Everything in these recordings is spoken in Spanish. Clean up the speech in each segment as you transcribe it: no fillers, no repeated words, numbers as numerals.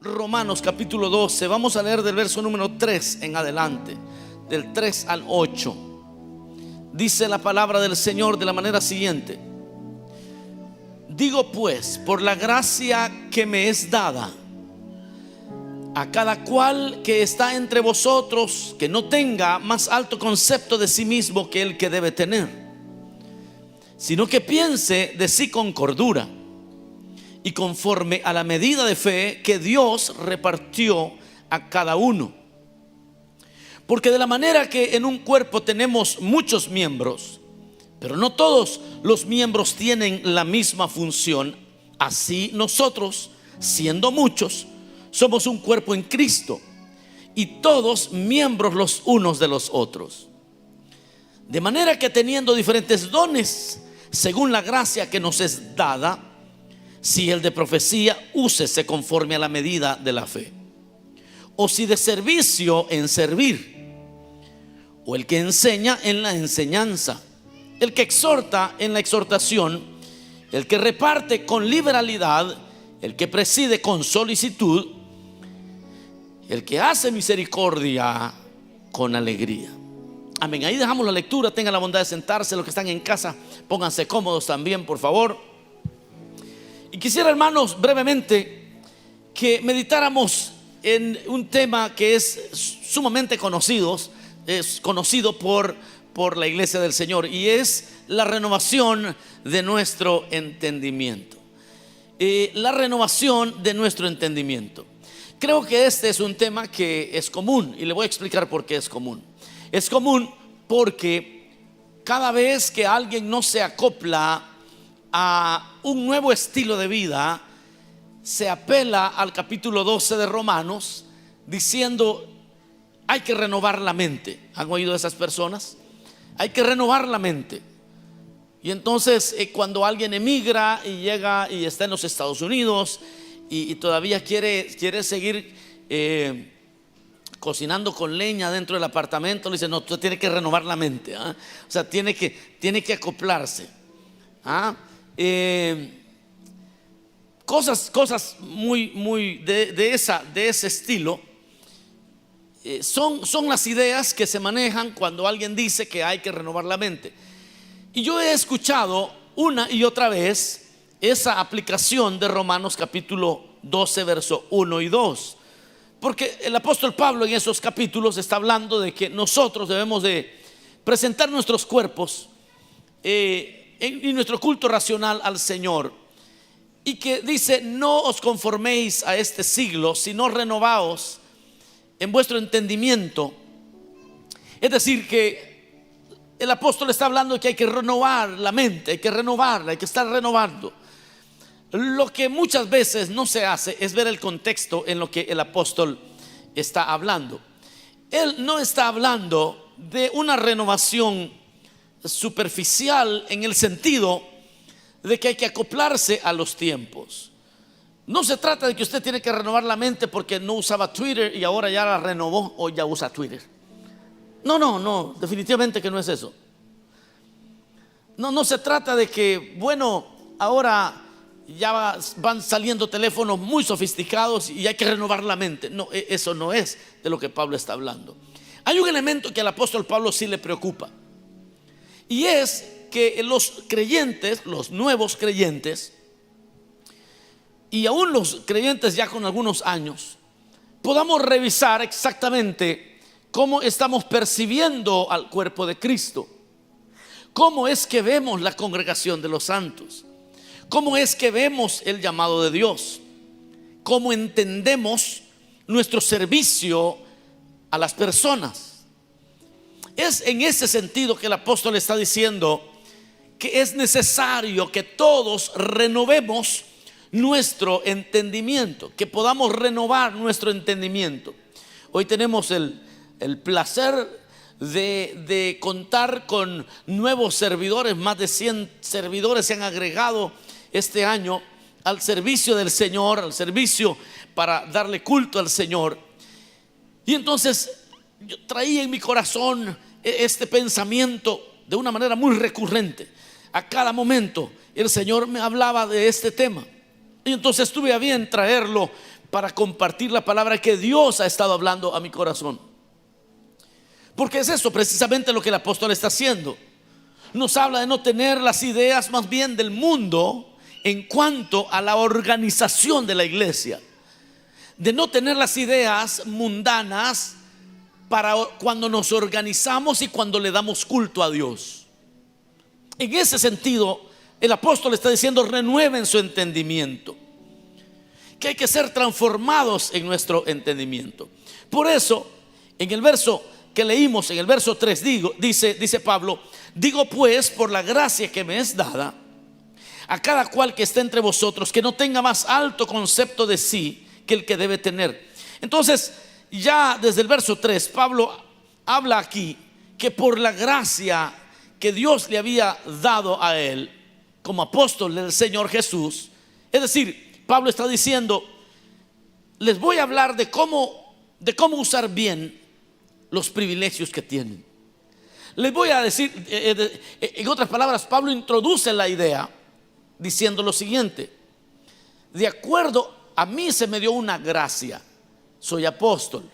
Romanos capítulo 12. Vamos a leer del verso número 3 en adelante, del 3 al 8. Dice la palabra del Señor de la manera siguiente: digo pues, por la gracia que me es dada, a cada cual que está entre vosotros, que no tenga más alto concepto de sí mismo que el que debe tener, sino que piense de sí con cordura y conforme a la medida de fe que Dios repartió a cada uno. Porque de la manera que en un cuerpo tenemos muchos miembros, pero no todos los miembros tienen la misma función, así nosotros, siendo muchos, somos un cuerpo en Cristo, y todos miembros los unos de los otros. De manera que teniendo diferentes dones, según la gracia que nos es dada, si el de profecía, úsese conforme a la medida de la fe. O si de servicio, en servir. O el que enseña, en la enseñanza. El que exhorta, en la exhortación. El que reparte, con liberalidad. El que preside, con solicitud. El que hace misericordia, con alegría. Amén. Ahí dejamos la lectura. Tengan la bondad de sentarse. Los que están en casa, pónganse cómodos también, por favor. Y quisiera, hermanos, brevemente que meditáramos en un tema que es sumamente conocido por la iglesia del Señor, y es la renovación de nuestro entendimiento. La renovación de nuestro entendimiento. Creo que este es un tema que es común, y le voy a explicar por qué es común. Es común porque cada vez que alguien no se acopla a un nuevo estilo de vida, se apela al capítulo 12 de Romanos diciendo: hay que renovar la mente. ¿Han oído de esas personas? Hay que renovar la mente. Y entonces cuando alguien emigra y llega y está en los Estados Unidos y todavía quiere seguir cocinando con leña dentro del apartamento, le dice: no, tú tienes que renovar la mente, ¿eh? O sea, tiene que acoplarse, ¿ah? Cosas muy de ese estilo. Son las ideas que se manejan cuando alguien dice que hay que renovar la mente. Y yo he escuchado una y otra vez esa aplicación de Romanos capítulo 12 verso 1 y 2, porque el apóstol Pablo en esos capítulos está hablando de que nosotros debemos de presentar nuestros cuerpos y nuestro culto racional al Señor, y que dice: no os conforméis a este siglo, sino renovaos en vuestro entendimiento. Es decir, que el apóstol está hablando de que hay que renovar la mente, hay que renovarla, hay que estar renovando. Lo que muchas veces no se hace es ver el contexto en lo que el apóstol está hablando. Él no está hablando de una renovación superficial en el sentido de que hay que acoplarse a los tiempos. No se trata de que usted tiene que renovar la mente porque no usaba Twitter y ahora ya la renovó o ya usa Twitter. No, definitivamente que no es eso. No se trata de que, bueno, ahora ya van saliendo teléfonos muy sofisticados y hay que renovar la mente. No, eso no es de lo que Pablo está hablando. Hay un elemento que al apóstol Pablo sí le preocupa, y es que los creyentes, los nuevos creyentes, y aún los creyentes ya con algunos años, podamos revisar exactamente cómo estamos percibiendo al cuerpo de Cristo. Cómo es que vemos la congregación de los santos. Cómo es que vemos el llamado de Dios. Cómo entendemos nuestro servicio a las personas. Es en ese sentido que el apóstol está diciendo que es necesario que todos renovemos nuestro entendimiento, que podamos renovar nuestro entendimiento. Hoy tenemos el placer de contar con nuevos servidores. Más de 100 servidores se han agregado este año al servicio del Señor, al servicio para darle culto al Señor. Y entonces yo traía en mi corazón este pensamiento de una manera muy recurrente. A cada momento el Señor me hablaba de este tema, y entonces tuve a bien traerlo para compartir la palabra que Dios ha estado hablando a mi corazón. Porque es eso precisamente lo que el apóstol está haciendo. Nos habla de no tener las ideas más bien del mundo en cuanto a la organización de la iglesia, de no tener las ideas mundanas para cuando nos organizamos y cuando le damos culto a Dios. En ese sentido, el apóstol está diciendo: renueven su entendimiento, que hay que ser transformados en nuestro entendimiento. Por eso, en el verso que leímos, en el verso 3, dice Pablo: digo pues, por la gracia que me es dada, a cada cual que esté entre vosotros, que no tenga más alto concepto de sí que el que debe tener. Entonces, ya desde el verso 3, Pablo habla aquí que por la gracia que Dios le había dado a él como apóstol del Señor Jesús, es decir, Pablo está diciendo: les voy a hablar de cómo usar bien los privilegios que tienen. Les voy a decir, en otras palabras, Pablo introduce la idea diciendo lo siguiente: de acuerdo a mí se me dio una gracia, soy apóstol,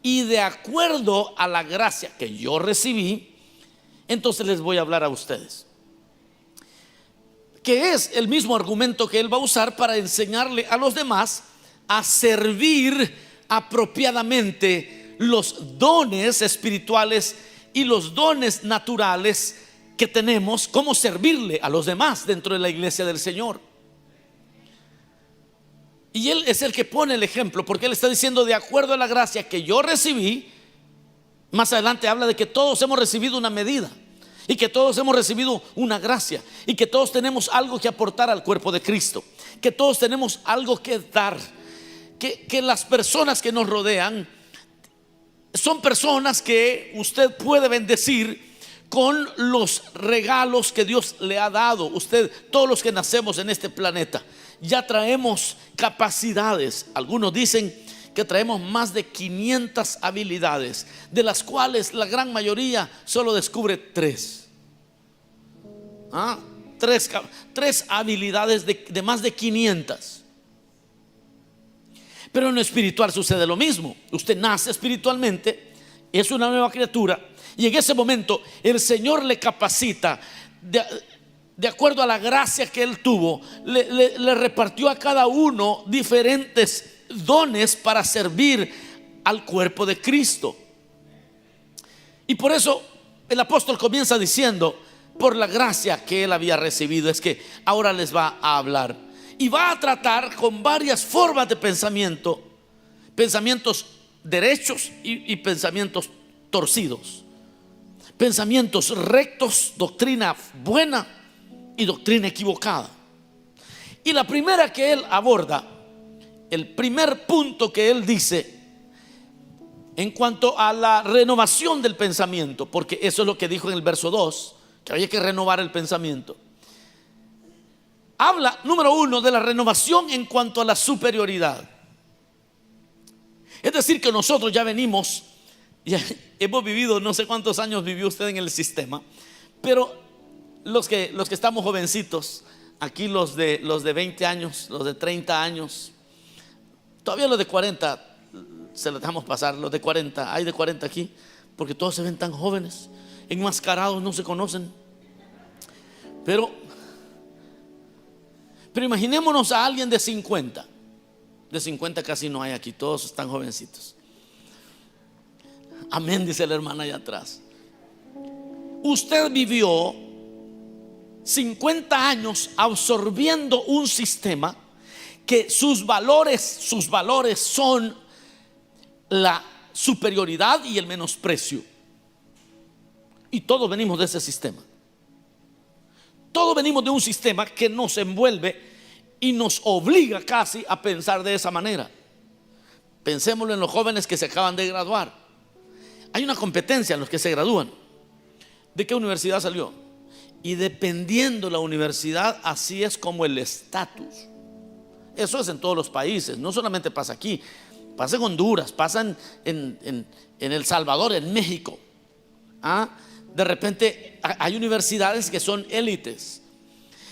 y de acuerdo a la gracia que yo recibí, entonces les voy a hablar a ustedes. Que es el mismo argumento que él va a usar para enseñarle a los demás a servir apropiadamente los dones espirituales y los dones naturales que tenemos, cómo servirle a los demás dentro de la iglesia del Señor. Y él es el que pone el ejemplo, porque él está diciendo: de acuerdo a la gracia que yo recibí. Más adelante habla de que todos hemos recibido una medida, y que todos hemos recibido una gracia, y que todos tenemos algo que aportar al cuerpo de Cristo, que todos tenemos algo que dar, que las personas que nos rodean son personas que usted puede bendecir con los regalos que Dios le ha dado. Usted, todos los que nacemos en este planeta, ya traemos capacidades. Algunos dicen que traemos más de 500 habilidades, de las cuales la gran mayoría solo descubre 3. Tres habilidades de más de 500. Pero en lo espiritual sucede lo mismo. Usted nace espiritualmente, es una nueva criatura, y en ese momento el Señor le capacita de acuerdo a la gracia que él tuvo. Le repartió a cada uno diferentes dones para servir al cuerpo de Cristo. Y por eso el apóstol comienza diciendo: por la gracia que él había recibido es que ahora les va a hablar, y va a tratar con varias formas de pensamiento, pensamientos derechos y pensamientos torcidos, pensamientos rectos, doctrina buena y doctrina equivocada. Y la primera que él aborda, el primer punto que él dice en cuanto a la renovación del pensamiento, porque eso es lo que dijo en el verso 2, que había que renovar el pensamiento. Habla, número 1, de la renovación en cuanto a la superioridad. Es decir, que nosotros ya venimos, ya hemos vivido, no sé cuántos años vivió usted en el sistema, pero los que estamos jovencitos, aquí los de 20 años, los de 30 años, todavía los de 40 se los dejamos pasar. Los de 40, hay de 40 aquí, porque todos se ven tan jóvenes, enmascarados, no se conocen. Pero imaginémonos a alguien de 50. De 50 casi no hay aquí, todos están jovencitos. Amén, dice la hermana allá atrás. Usted vivió 50 años absorbiendo un sistema que sus valores son la superioridad y el menosprecio. Y todos venimos de ese sistema. Todos venimos de un sistema que nos envuelve y nos obliga casi a pensar de esa manera. Pensémoslo en los jóvenes que se acaban de graduar. Hay una competencia en los que se gradúan. ¿De qué universidad salió? Y dependiendo la universidad, así es como el estatus. Eso es en todos los países, no solamente pasa aquí, pasa en Honduras, pasa en El Salvador, en México. De repente hay universidades que son élites,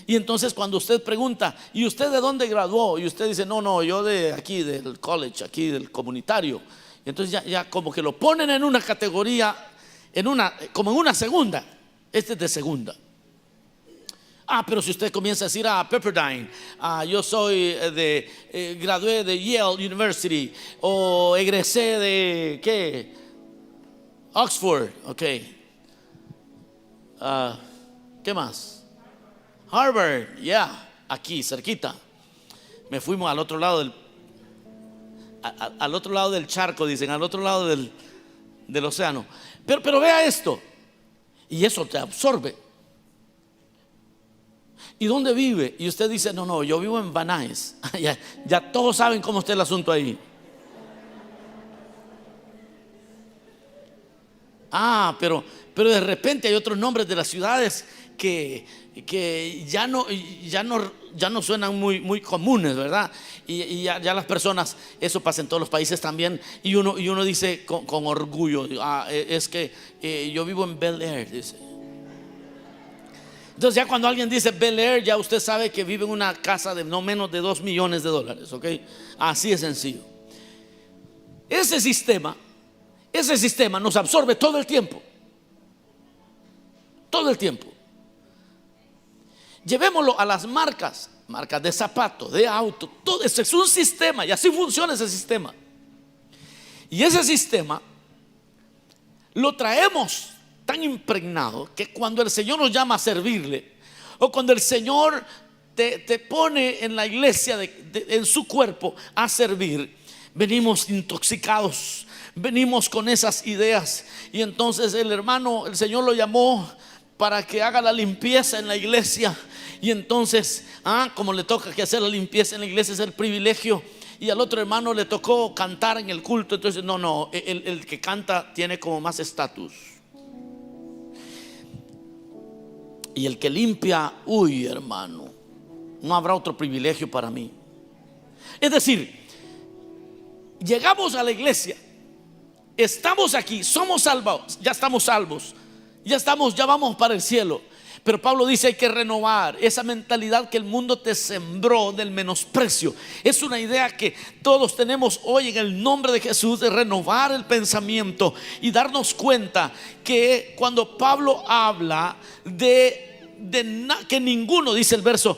Y entonces cuando usted pregunta, ¿y usted de dónde graduó? Y usted dice, no, yo de aquí, del college, aquí del comunitario. Y entonces ya como que lo ponen en una categoría, como en una segunda. Este es de segunda. Pero si usted comienza a decir, Pepperdine, yo soy gradué de Yale University, o egresé de, ¿qué? Oxford, ok. ¿Qué más? Harvard, aquí cerquita. Me fuimos al otro lado al otro lado del charco, dicen, al otro lado del océano. Pero vea esto, y eso te absorbe. ¿Y dónde vive? Y usted dice, no, yo vivo en Van Nuys. ya todos saben cómo está el asunto ahí. Pero de repente hay otros nombres de las ciudades que ya no suenan muy comunes, ¿verdad? Y ya las personas, eso pasa en todos los países también. Y uno dice con orgullo, es que yo vivo en Bel Air, dice. Entonces ya cuando alguien dice Bel Air, ya usted sabe que vive en una casa de no menos de $2 millones, ¿ok? Así es sencillo. Ese sistema nos absorbe todo el tiempo. Todo el tiempo. Llevémoslo a las marcas de zapatos, de auto. Todo eso es un sistema, y así funciona ese sistema. Y ese sistema lo traemos tan impregnado que cuando el Señor nos llama a servirle, o cuando el Señor te pone en la iglesia, en su cuerpo a servir, venimos intoxicados, venimos con esas ideas. Y entonces el Señor lo llamó para que haga la limpieza en la iglesia. Y entonces, como le toca que hacer la limpieza en la iglesia, es el privilegio. Y al otro hermano le tocó cantar en el culto. Entonces, no, el que canta tiene como más estatus. Y el que limpia, hermano, no habrá otro privilegio para mí. Es decir, llegamos a la iglesia, estamos aquí, somos salvados, ya estamos salvos, ya vamos para el cielo. Pero Pablo dice, hay que renovar esa mentalidad que el mundo te sembró del menosprecio. Es una idea que todos tenemos hoy en el nombre de Jesús, de renovar el pensamiento y darnos cuenta que cuando Pablo habla que ninguno, dice el verso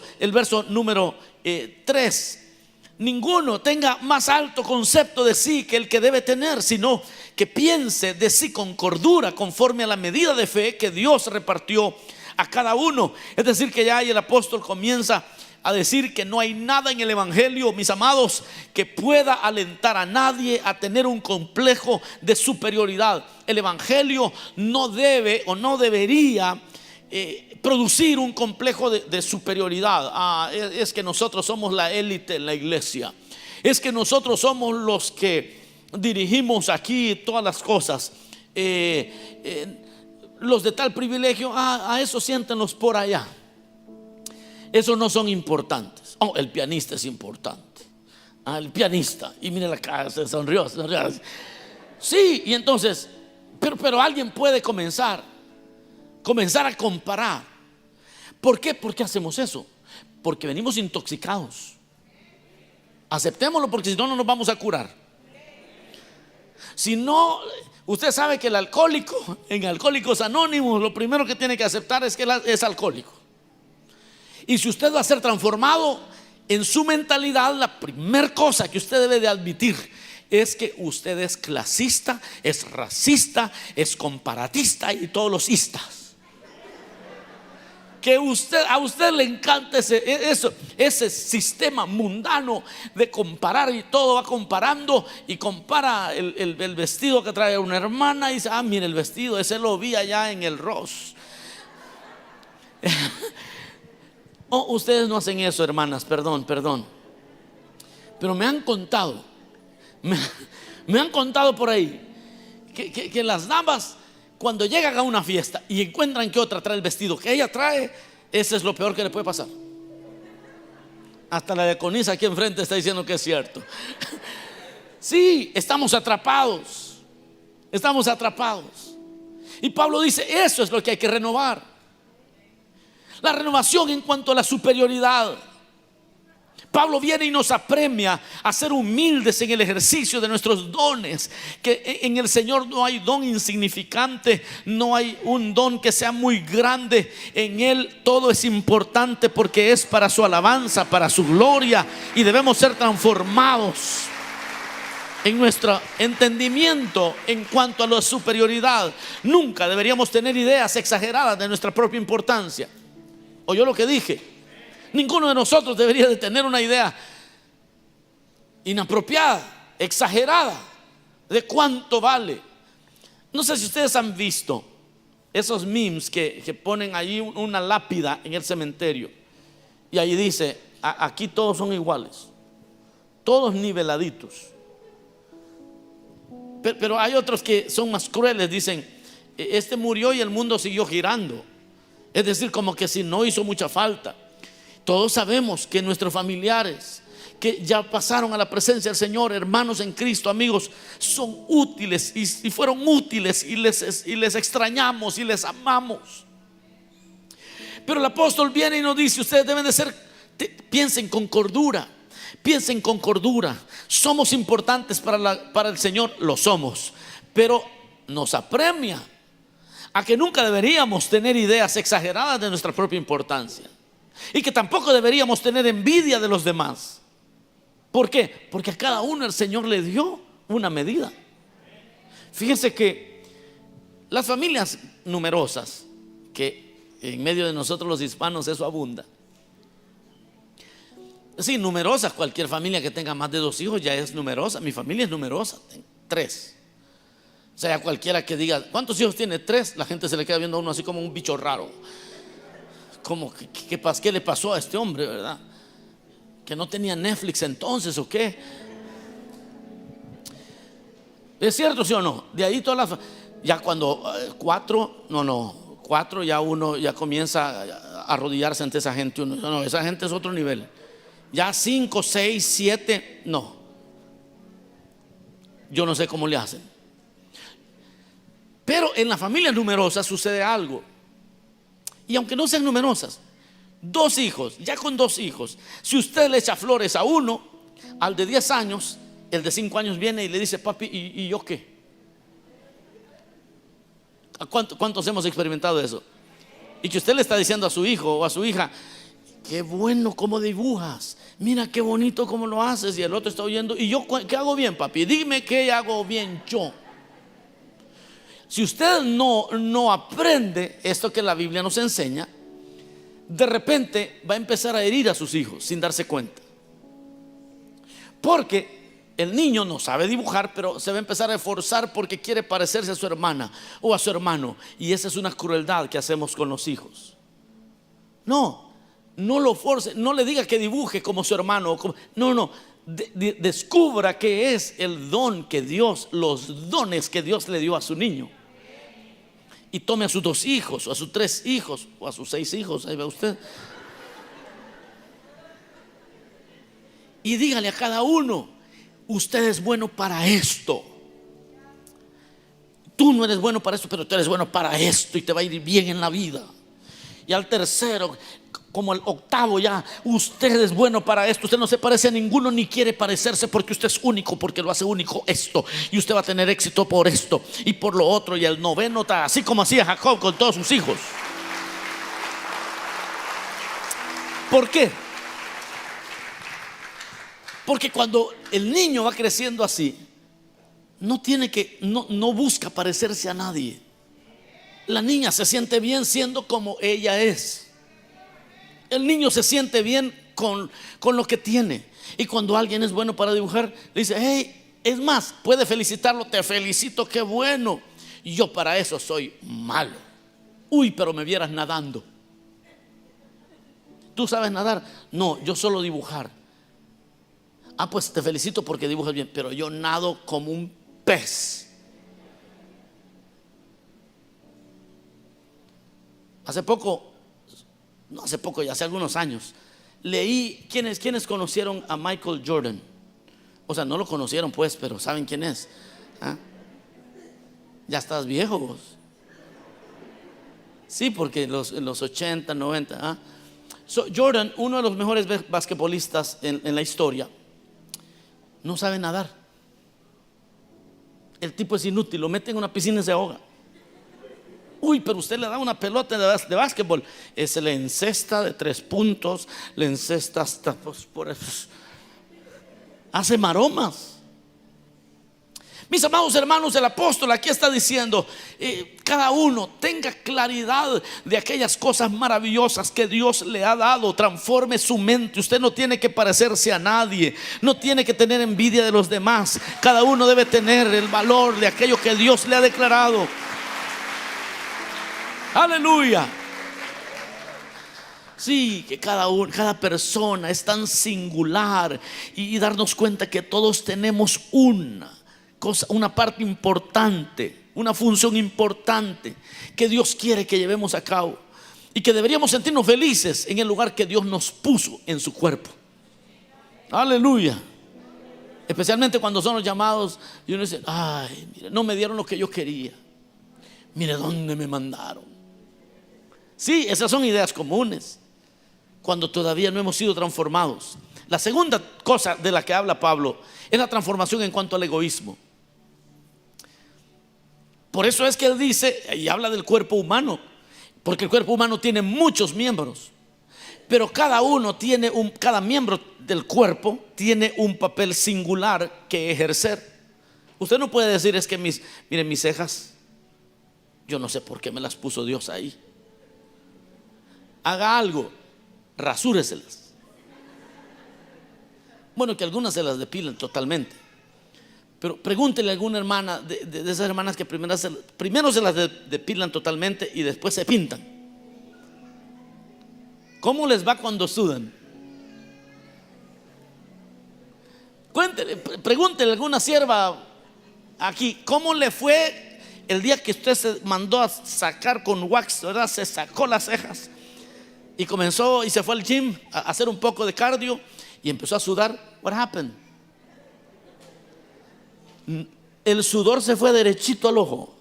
número 3, ninguno tenga más alto concepto de sí que el que debe tener, sino que piense de sí con cordura, conforme a la medida de fe que Dios repartió a cada uno. Es decir, que ya ahí el apóstol comienza a decir que no hay nada en el evangelio, mis amados, que pueda alentar a nadie a tener un complejo de superioridad. El evangelio no debe o no debería producir un complejo de superioridad. Es que nosotros somos la élite en la iglesia, es que nosotros somos los que dirigimos aquí todas las cosas. Los de tal privilegio, a eso siéntenlos por allá. Esos no son importantes. El pianista es importante. El pianista, y mire la cara, se sonrió. Sí, y entonces, pero alguien puede comenzar a comparar. ¿Por qué? ¿Por qué hacemos eso? Porque venimos intoxicados. Aceptémoslo, porque si no, no nos vamos a curar. Si no, usted sabe que el alcohólico, en Alcohólicos Anónimos, lo primero que tiene que aceptar es que es alcohólico. Y si usted va a ser transformado en su mentalidad, la primera cosa que usted debe de admitir es que usted es clasista, es racista, es comparatista y todos los istas. Que a usted le encanta ese sistema mundano de comparar, y todo va comparando, y compara el vestido que trae una hermana y dice, mire el vestido, ese lo vi allá en el Ross. Ustedes no hacen eso, hermanas, perdón. Pero me han contado por ahí que las damas, cuando llegan a una fiesta y encuentran que otra trae el vestido que ella trae, ese es lo peor que le puede pasar. Hasta la diaconisa aquí enfrente está diciendo que es cierto. Sí, estamos atrapados. Y Pablo dice, eso es lo que hay que renovar. La renovación en cuanto a la superioridad. Pablo viene y nos apremia a ser humildes en el ejercicio de nuestros dones, que en el Señor no hay don insignificante, no hay un don que sea muy grande. En Él todo es importante porque es para su alabanza, para su gloria, y debemos ser transformados en nuestro entendimiento en cuanto a la superioridad. Nunca deberíamos tener ideas exageradas de nuestra propia importancia. ¿Oyó lo que dije? Ninguno de nosotros debería de tener una idea inapropiada, exagerada de cuánto vale. No sé si ustedes han visto esos memes que ponen allí una lápida en el cementerio y ahí dice: aquí todos son iguales, todos niveladitos. Pero hay otros que son más crueles, dicen: este murió y el mundo siguió girando. Es decir, como que si no hizo mucha falta. Todos sabemos que nuestros familiares que ya pasaron a la presencia del Señor, hermanos en Cristo, amigos, son útiles y fueron útiles, y les extrañamos y les amamos. Pero el apóstol viene y nos dice: ustedes deben de ser, piensen con cordura, piensen con cordura. Somos importantes para el Señor, lo somos, pero nos apremia a que nunca deberíamos tener ideas exageradas de nuestra propia importancia, y que tampoco deberíamos tener envidia de los demás. ¿Por qué? Porque a cada uno el Señor le dio una medida. Fíjense que las familias numerosas, que en medio de nosotros los hispanos eso abunda. Sí, numerosas, cualquier familia que tenga más de 2 hijos ya es numerosa. Mi familia es numerosa, 3. O sea, cualquiera que diga: ¿cuántos hijos tiene? 3, la gente se le queda viendo a uno así como un bicho raro. Como ¿qué le pasó a este hombre, verdad? ¿Que no tenía Netflix entonces o qué? ¿Es cierto, sí o no? De ahí todas las, ya cuando 4 ya uno ya comienza a arrodillarse ante esa gente. No, esa gente es otro nivel. Ya 5, 6, 7, no. Yo no sé cómo le hacen. Pero en las familias numerosas sucede algo. Y aunque no sean numerosas, 2 hijos, ya con 2 hijos, si usted le echa flores a uno, al de 10 años, el de 5 años viene y le dice: papi, ¿y yo qué? ¿Cuántos hemos experimentado eso? Y que usted le está diciendo a su hijo o a su hija: qué bueno cómo dibujas, mira qué bonito cómo lo haces. Y el otro está oyendo: ¿y yo qué hago bien, papi? Dime qué hago bien yo. Si usted no aprende esto que la Biblia nos enseña, de repente va a empezar a herir a sus hijos sin darse cuenta. Porque el niño no sabe dibujar, pero se va a empezar a esforzar porque quiere parecerse a su hermana o a su hermano. Y esa es una crueldad que hacemos con los hijos. No lo force, no le diga que dibuje como su hermano. No. Descubra qué es el don que Dios, los dones que Dios le dio a su niño. Y tome a sus 2 hijos, o a sus 3 hijos, o a sus 6 hijos, ahí ve usted, y dígale a cada uno: usted es bueno para esto. Tú no eres bueno para esto, pero tú eres bueno para esto y te va a ir bien en la vida. Y al tercero, como el octavo, ya: usted es bueno para esto, usted no se parece a ninguno ni quiere parecerse, porque usted es único, porque lo hace único esto, y usted va a tener éxito por esto y por lo otro. Y el noveno está así como hacía Jacob con todos sus hijos. ¿Por qué? Porque cuando el niño va creciendo así, no busca parecerse a nadie. La niña se siente bien siendo como ella es. El niño se siente bien con lo que tiene. Y cuando alguien es bueno para dibujar, le dice: hey, es más, puede felicitarlo: te felicito, qué bueno. Y yo para eso soy malo. Uy, pero me vieras nadando. ¿Tú sabes nadar? No, yo solo dibujar. Ah, pues te felicito porque dibujas bien, pero yo nado como un pez. Hace poco, ya hace algunos años, leí quienes conocieron a Michael Jordan. O sea, no lo conocieron pues, pero saben quién es. ¿Ah? Ya estás viejo vos. Sí, porque en los 80, 90. Jordan, uno de los mejores basquetbolistas en la historia, no sabe nadar. El tipo es inútil, lo mete en una piscina y se ahoga. Uy, pero usted le da una pelota de básquetbol, se le encesta de 3 puntos, le encesta hasta por eso, hace maromas. Mis amados hermanos, el apóstol aquí está diciendo, cada uno tenga claridad de aquellas cosas maravillosas que Dios le ha dado. Transforme su mente. Usted no tiene que parecerse a nadie, no tiene que tener envidia de los demás. Cada uno debe tener el valor de aquello que Dios le ha declarado. Aleluya. Sí, que cada persona es tan singular, y darnos cuenta que todos tenemos una parte importante, una función importante que Dios quiere que llevemos a cabo, y que deberíamos sentirnos felices en el lugar que Dios nos puso en su cuerpo. Aleluya. Especialmente cuando son los llamados y uno dice, ay, mire, no me dieron lo que yo quería, mire dónde me mandaron. Sí, esas son ideas comunes cuando todavía no hemos sido transformados. La segunda cosa de la que habla Pablo es la transformación en cuanto al egoísmo. Por eso es que él dice y habla del cuerpo humano, porque el cuerpo humano tiene muchos miembros, pero cada miembro del cuerpo tiene un papel singular que ejercer. Usted no puede decir, es que miren mis cejas, yo no sé por qué me las puso Dios ahí. Haga algo, rasúreselas. Bueno, que algunas se las depilan totalmente, pero pregúntele a alguna hermana de esas hermanas que primero se las depilan totalmente y después se pintan. ¿Cómo les va cuando sudan? Pregúntele a alguna sierva aquí, ¿cómo le fue el día que usted se mandó a sacar con wax, ¿verdad? Se sacó las cejas y comenzó y se fue al gym a hacer un poco de cardio y empezó a sudar. What happened? El sudor se fue derechito al ojo,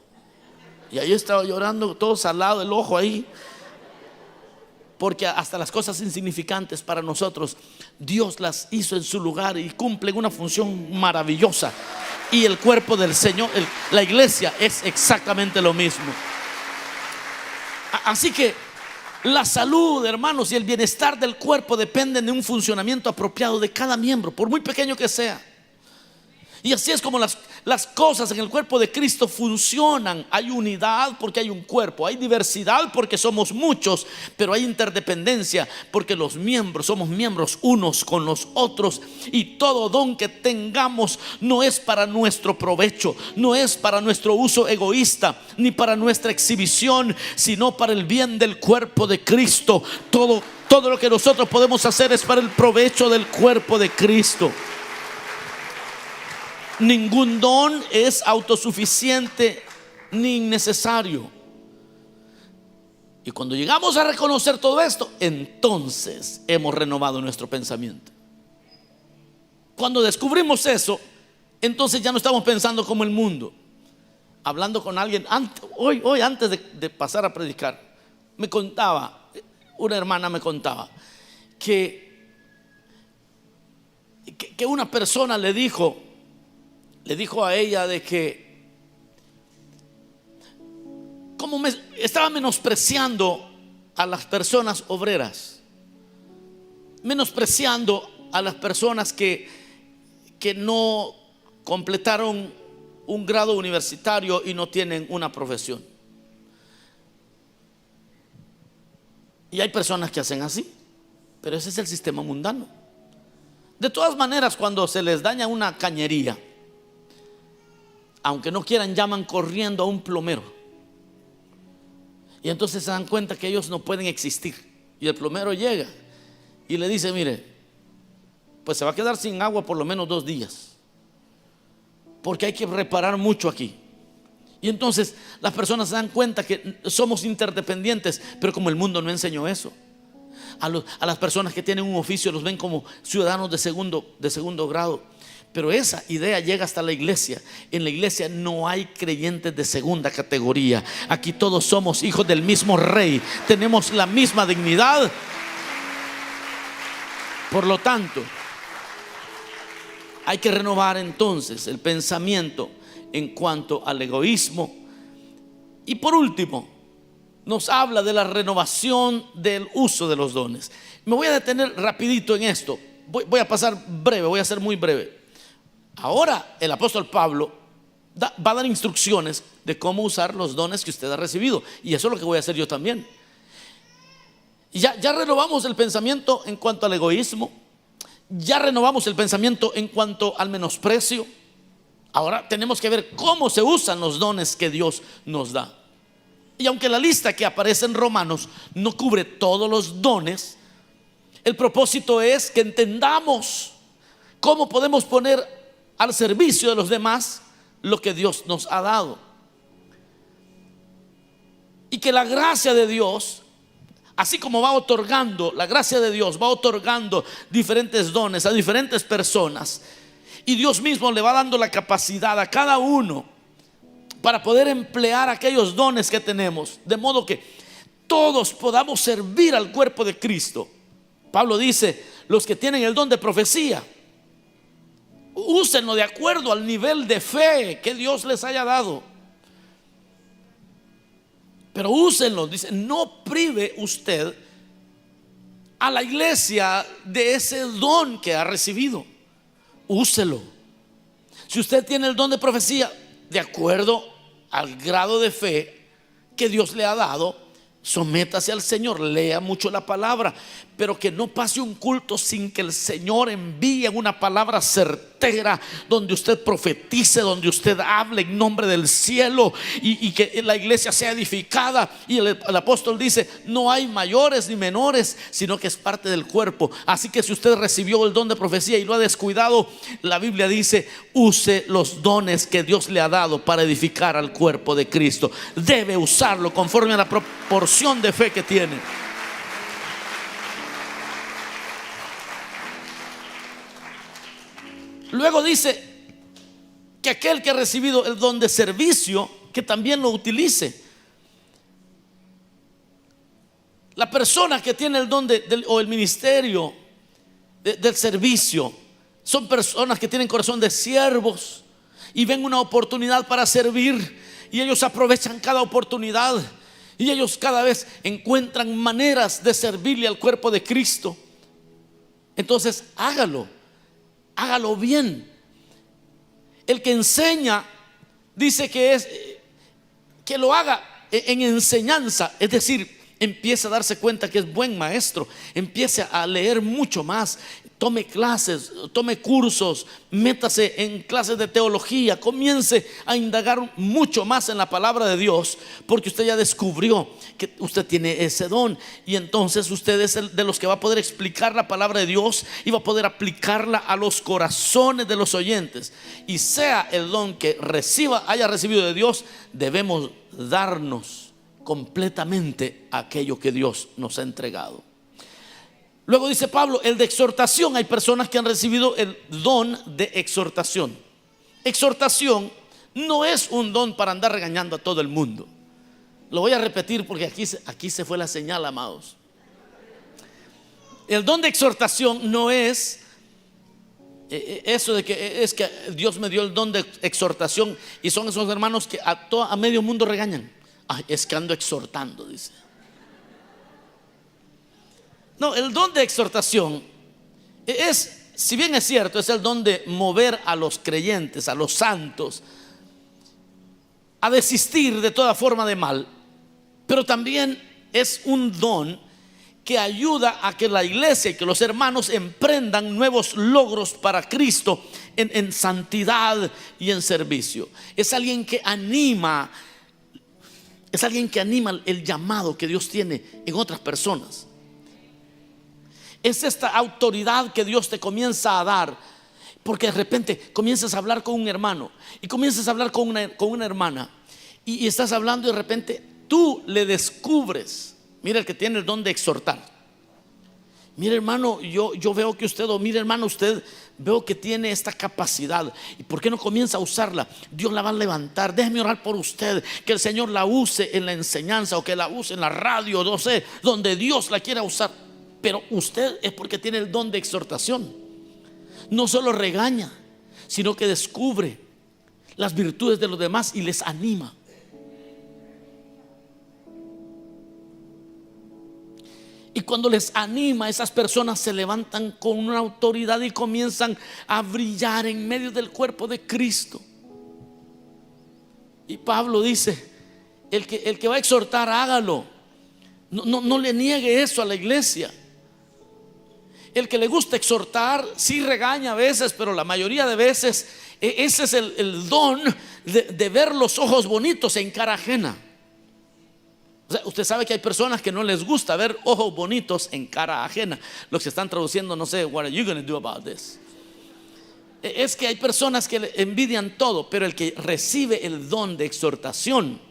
y ahí estaba llorando todo salado el ojo ahí, porque hasta las cosas insignificantes para nosotros Dios las hizo en su lugar y cumplen una función maravillosa. Y el cuerpo del Señor, la iglesia, es exactamente lo mismo. Así que la salud, hermanos, y el bienestar del cuerpo dependen de un funcionamiento apropiado de cada miembro, por muy pequeño que sea. Y así es como las cosas en el cuerpo de Cristo funcionan. Hay unidad porque hay un cuerpo, hay diversidad porque somos muchos, pero hay interdependencia porque somos miembros unos con los otros. Y todo don que tengamos no es para nuestro provecho, no es para nuestro uso egoísta, ni para nuestra exhibición, sino para el bien del cuerpo de Cristo. Todo lo que nosotros podemos hacer es para el provecho del cuerpo de Cristo. Ningún don es autosuficiente ni innecesario. Y cuando llegamos a reconocer todo esto, entonces hemos renovado nuestro pensamiento. Cuando descubrimos eso, entonces ya no estamos pensando como el mundo. Hablando con alguien hoy antes de pasar a predicar, una hermana me contaba que una persona le dijo a ella de que estaba menospreciando a las personas obreras, menospreciando a las personas que no completaron un grado universitario y no tienen una profesión. Y hay personas que hacen así, pero ese es el sistema mundano. De todas maneras, cuando se les daña una cañería, aunque no quieran, llaman corriendo a un plomero. Y entonces se dan cuenta que ellos no pueden existir. Y el plomero llega y le dice, mire, pues se va a quedar sin agua por lo menos 2 días, porque hay que reparar mucho aquí. Y entonces las personas se dan cuenta que somos interdependientes, pero como el mundo no enseñó eso, a las personas que tienen un oficio los ven como ciudadanos de segundo grado. Pero esa idea llega hasta la iglesia. En la iglesia no hay creyentes de segunda categoría. Aquí todos somos hijos del mismo rey, tenemos la misma dignidad. Por lo tanto, hay que renovar entonces el pensamiento en cuanto al egoísmo. Y por último, nos habla de la renovación del uso de los dones. Me voy a detener rapidito en esto. Voy a pasar breve, voy a ser muy breve. Ahora el apóstol Pablo va a dar instrucciones de cómo usar los dones que usted ha recibido. Y eso es lo que voy a hacer yo también. Ya renovamos el pensamiento en cuanto al egoísmo. Ya renovamos el pensamiento en cuanto al menosprecio. Ahora tenemos que ver cómo se usan los dones que Dios nos da. Y aunque la lista que aparece en Romanos no cubre todos los dones, el propósito es que entendamos cómo podemos poner al servicio de los demás lo que Dios nos ha dado. Y que la gracia de Dios, así como va otorgando, la gracia de Dios va otorgando diferentes dones a diferentes personas, y Dios mismo le va dando la capacidad a cada uno para poder emplear aquellos dones que tenemos, de modo que todos podamos servir al cuerpo de Cristo. Pablo dice: los que tienen el don de profecía, úsenlo de acuerdo al nivel de fe que Dios les haya dado. Pero úsenlo, dice, no prive usted a la iglesia de ese don que ha recibido. Úselo. Si usted tiene el don de profecía, de acuerdo al grado de fe que Dios le ha dado, sométase al Señor, lea mucho la palabra, pero que no pase un culto sin que el Señor envíe una palabra certera, donde usted profetice, donde usted hable en nombre del cielo, y que la iglesia sea edificada. Y el apóstol dice: no hay mayores ni menores, sino que es parte del cuerpo. Así que si usted recibió el don de profecía y lo ha descuidado, la Biblia dice: use los dones que Dios le ha dado para edificar al cuerpo de Cristo. Debe usarlo conforme a la proporción de fe que tiene. Luego dice que aquel que ha recibido el don de servicio, que también lo utilice. La persona que tiene el don o el ministerio del servicio son personas que tienen corazón de siervos y ven una oportunidad para servir, y ellos aprovechan cada oportunidad, y ellos cada vez encuentran maneras de servirle al cuerpo de Cristo. Entonces hágalo bien. El que enseña dice que lo haga en enseñanza, es decir, empiece a darse cuenta que es buen maestro, empiece a leer mucho más, tome clases, tome cursos, métase en clases de teología, comience a indagar mucho más en la palabra de Dios, porque usted ya descubrió que usted tiene ese don, y entonces usted es el de los que va a poder explicar la palabra de Dios y va a poder aplicarla a los corazones de los oyentes. Y sea el don que haya recibido de Dios, debemos darnos completamente aquello que Dios nos ha entregado. Luego dice Pablo, el de exhortación. Hay personas que han recibido el don de exhortación. Exhortación no es un don para andar regañando a todo el mundo. Lo voy a repetir porque aquí se fue la señal, amados. El don de exhortación no es eso de que es que Dios me dio el don de exhortación y son esos hermanos que a medio mundo regañan. Ay, es que ando exhortando, dice. No, el don de exhortación es, si bien es cierto, es el don de mover a los creyentes, a los santos, a desistir de toda forma de mal, pero también es un don que ayuda a que la iglesia y que los hermanos emprendan nuevos logros para Cristo en santidad y en servicio. Es alguien que anima, el llamado que Dios tiene en otras personas. Es esta autoridad que Dios te comienza a dar, porque de repente comienzas a hablar con un hermano y comienzas a hablar con una hermana, y estás hablando y de repente tú le descubres. Mira, el que tiene el don de exhortar, Mire, hermano, yo veo que usted, o mire, hermano, usted veo que tiene esta capacidad. ¿Y por qué no comienza a usarla? Dios la va a levantar. Déjeme orar por usted, que el Señor la use en la enseñanza, o que la use en la radio, no sé, donde Dios la quiera usar. Pero usted es porque tiene el don de exhortación. No solo regaña, sino que descubre las virtudes de los demás y les anima. Y cuando les anima, esas personas se levantan con una autoridad y comienzan a brillar en medio del cuerpo de Cristo. Y Pablo dice: el que va a exhortar, hágalo. No le niegue eso a la iglesia. El que le gusta exhortar, sí regaña a veces, pero la mayoría de veces ese es el don de ver los ojos bonitos en cara ajena. O sea, usted sabe que hay personas que no les gusta ver ojos bonitos en cara ajena. Los que están traduciendo, no sé, what are you going to do about this? Es que hay personas que le envidian todo, pero el que recibe el don de exhortación,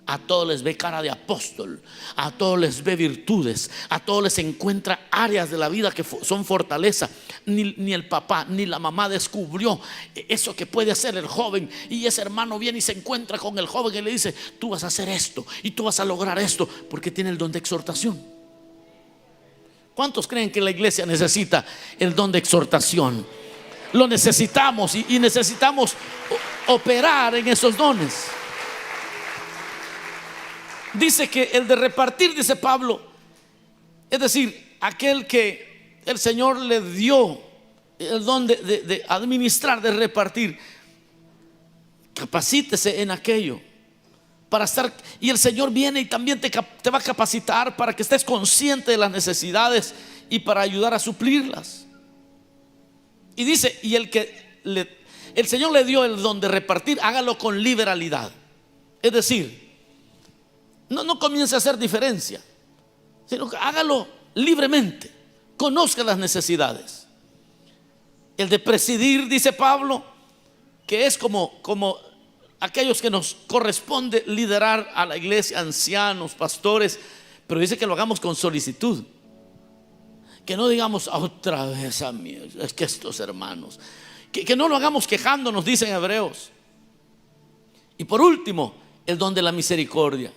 a todos les ve cara de apóstol, a todos les ve virtudes, a todos les encuentra áreas de la vida que son fortaleza. Ni el papá ni la mamá descubrió eso que puede hacer el joven, y ese hermano viene y se encuentra con el joven y le dice: tú vas a hacer esto y tú vas a lograr esto, porque tiene el don de exhortación. ¿Cuántos creen que la iglesia necesita el don de exhortación? Lo necesitamos, y necesitamos operar en esos dones. Dice que el de repartir, dice Pablo, es decir, aquel que el Señor le dio el don de administrar, de repartir, capacítese en aquello para estar. Y el Señor viene y también te va a capacitar para que estés consciente de las necesidades y para ayudar a suplirlas. Y dice: y el Señor le dio el don de repartir, hágalo con liberalidad. Es decir, no comience a hacer diferencia, sino que hágalo libremente. Conozca las necesidades. El de presidir, dice Pablo, que es como aquellos que nos corresponde liderar a la iglesia, ancianos, pastores, pero dice que lo hagamos con solicitud. Que no digamos: otra vez a mí, es que estos hermanos, que no lo hagamos quejándonos, dicen Hebreos. Y por último, el don de la misericordia.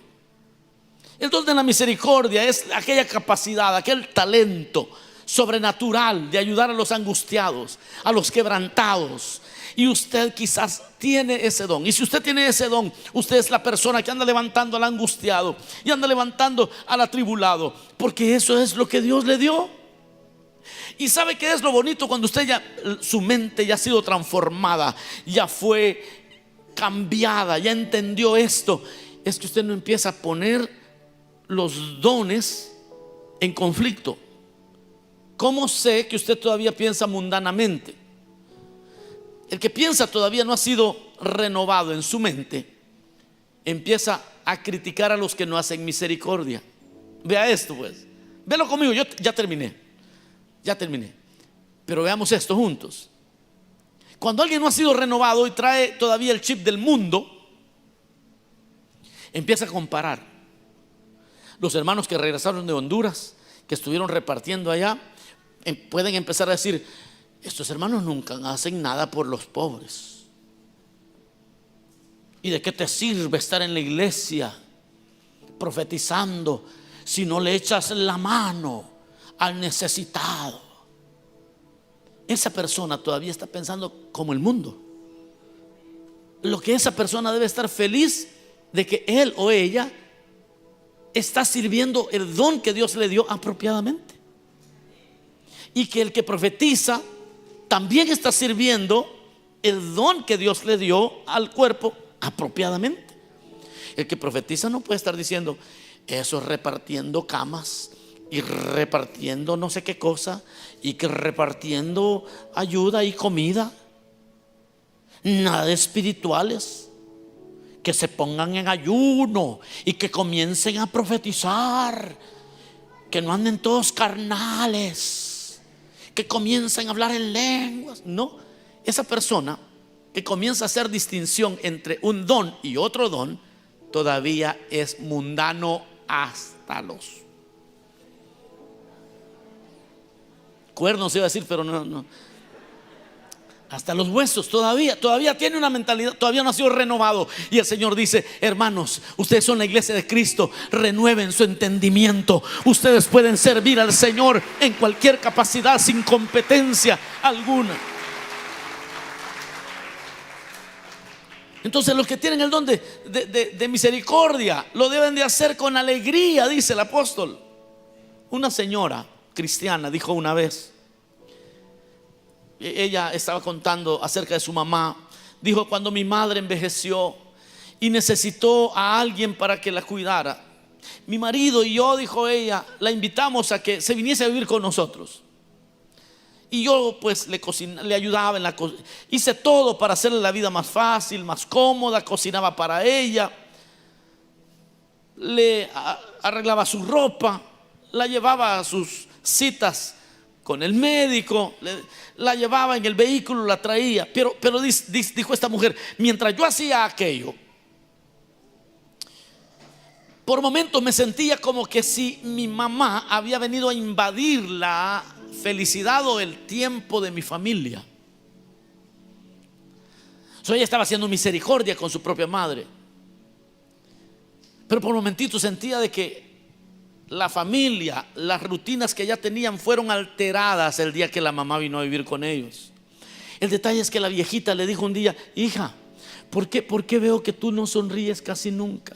El don de la misericordia es aquella capacidad, aquel talento sobrenatural de ayudar a los angustiados, a los quebrantados. Y usted quizás tiene ese don. Y si usted tiene ese don, usted es la persona que anda levantando al angustiado y anda levantando al atribulado, porque eso es lo que Dios le dio. Y sabe qué es lo bonito cuando usted ya, su mente ya ha sido transformada, ya fue cambiada, ya entendió esto. Es que usted no empieza a poner los dones en conflicto. ¿Cómo sé que usted todavía piensa mundanamente? El que piensa todavía no ha sido renovado en su mente, empieza a criticar a los que no hacen misericordia. Vea esto, pues, véalo conmigo. Yo ya terminé. Pero veamos esto juntos. Cuando alguien no ha sido renovado y trae todavía el chip del mundo, empieza a comparar. Los hermanos que regresaron de Honduras, que estuvieron repartiendo allá, pueden empezar a decir: estos hermanos nunca hacen nada por los pobres. ¿Y de qué te sirve estar en la iglesia profetizando si no le echas la mano al necesitado? Esa persona todavía está pensando como el mundo. Lo que esa persona debe estar feliz de que él o ella está sirviendo el don que Dios le dio apropiadamente, y que el que profetiza también está sirviendo el don que Dios le dio al cuerpo apropiadamente. El que profetiza no puede estar diciendo: eso repartiendo camas y repartiendo no sé qué cosa, y que repartiendo ayuda y comida. Nada de espirituales. Que se pongan en ayuno y que comiencen a profetizar, que no anden todos carnales, que comiencen a hablar en lenguas. No, esa persona que comienza a hacer distinción entre un don y otro don todavía es mundano hasta los. cuernos iba a decir, pero no. Hasta los huesos todavía tiene una mentalidad, todavía no ha sido renovado. Y el Señor dice: hermanos, ustedes son la iglesia de Cristo, renueven su entendimiento. Ustedes pueden servir al Señor en cualquier capacidad, sin competencia alguna. Entonces los que tienen el don de misericordia lo deben de hacer con alegría, dice el apóstol. Una señora cristiana dijo una vez, ella estaba contando acerca de su mamá. Dijo: cuando mi madre envejeció y necesitó a alguien para que la cuidara, mi marido y yo, dijo ella, la invitamos a que se viniese a vivir con nosotros. Y yo pues le ayudaba en la cocina. Hice todo para hacerle la vida más fácil, más cómoda. Cocinaba para ella, le arreglaba su ropa, la llevaba a sus citas con el médico, la llevaba en el vehículo, la traía. Pero dijo esta mujer: mientras yo hacía aquello, por momentos me sentía como que si mi mamá había venido a invadir la felicidad o el tiempo de mi familia. Ella estaba haciendo misericordia con su propia madre, pero por un momentito sentía de que la familia, las rutinas que ya tenían fueron alteradas el día que la mamá vino a vivir con ellos. El detalle es que la viejita le dijo un día: hija, ¿por qué veo que tú no sonríes casi nunca?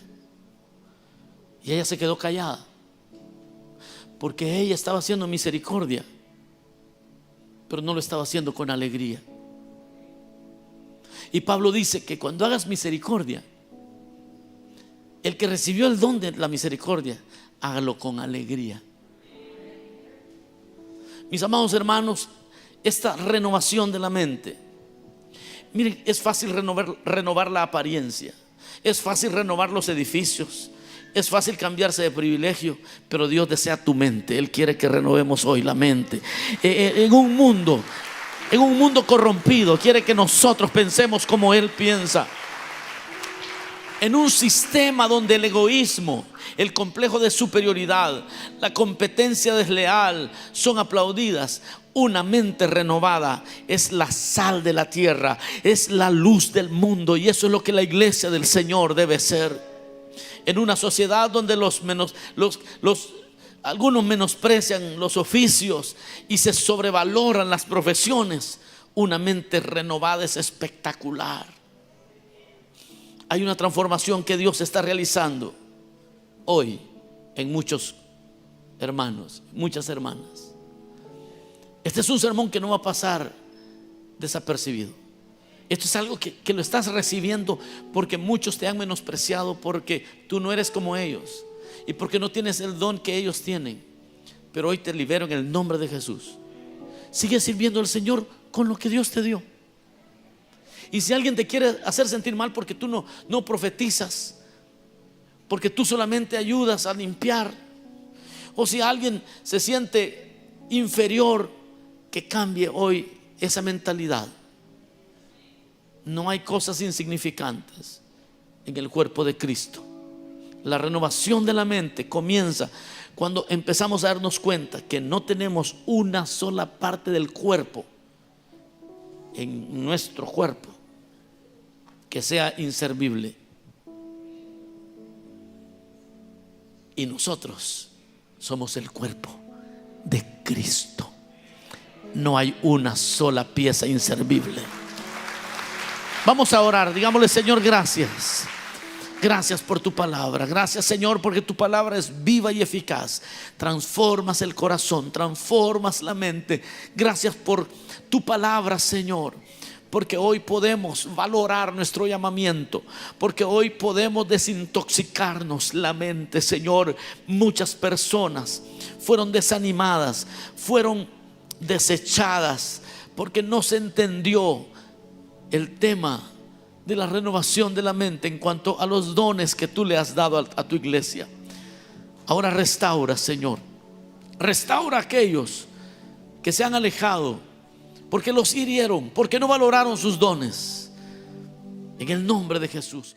Y ella se quedó callada, porque ella estaba haciendo misericordia, pero no lo estaba haciendo con alegría. Y Pablo dice que cuando hagas misericordia, el que recibió el don de la misericordia, hágalo con alegría. Mis amados hermanos, esta renovación de la mente, miren, es fácil renovar la apariencia, es fácil renovar los edificios, es fácil cambiarse de privilegio, pero Dios desea tu mente. Él quiere que renovemos hoy la mente. En un mundo corrompido, quiere que nosotros pensemos como Él piensa. En un sistema donde el egoísmo, el complejo de superioridad, la competencia desleal son aplaudidas, una mente renovada es la sal de la tierra, es la luz del mundo. Y eso es lo que la iglesia del Señor debe ser. En una sociedad donde algunos menosprecian los oficios y se sobrevaloran las profesiones, una mente renovada es espectacular. Hay una transformación que Dios está realizando hoy en muchos hermanos, muchas hermanas. Este es un sermón que no va a pasar desapercibido. Esto es algo que lo estás recibiendo porque muchos te han menospreciado, porque tú no eres como ellos y porque no tienes el don que ellos tienen. Pero hoy te libero en el nombre de Jesús. Sigue sirviendo al Señor con lo que Dios te dio. Y si alguien te quiere hacer sentir mal porque tú no profetizas, porque tú solamente ayudas a limpiar, o si alguien se siente inferior, que cambie hoy esa mentalidad. No hay cosas insignificantes en el cuerpo de Cristo. La renovación de la mente comienza cuando empezamos a darnos cuenta que no tenemos una sola parte del cuerpo en nuestro cuerpo que sea inservible. Y nosotros somos el cuerpo de Cristo. No hay una sola pieza inservible. Vamos a orar, digámosle: Señor, gracias. Gracias por tu palabra. Gracias, Señor, porque tu palabra es viva y eficaz. Transformas el corazón, transformas la mente. Gracias por tu palabra, Señor, porque hoy podemos valorar nuestro llamamiento, porque hoy podemos desintoxicarnos la mente, Señor. Muchas personas fueron desanimadas, fueron desechadas porque no se entendió el tema de la renovación de la mente en cuanto a los dones que tú le has dado a tu iglesia. Ahora restaura, Señor. Restaura a aquellos que se han alejado porque los hirieron, porque no valoraron sus dones. En el nombre de Jesús.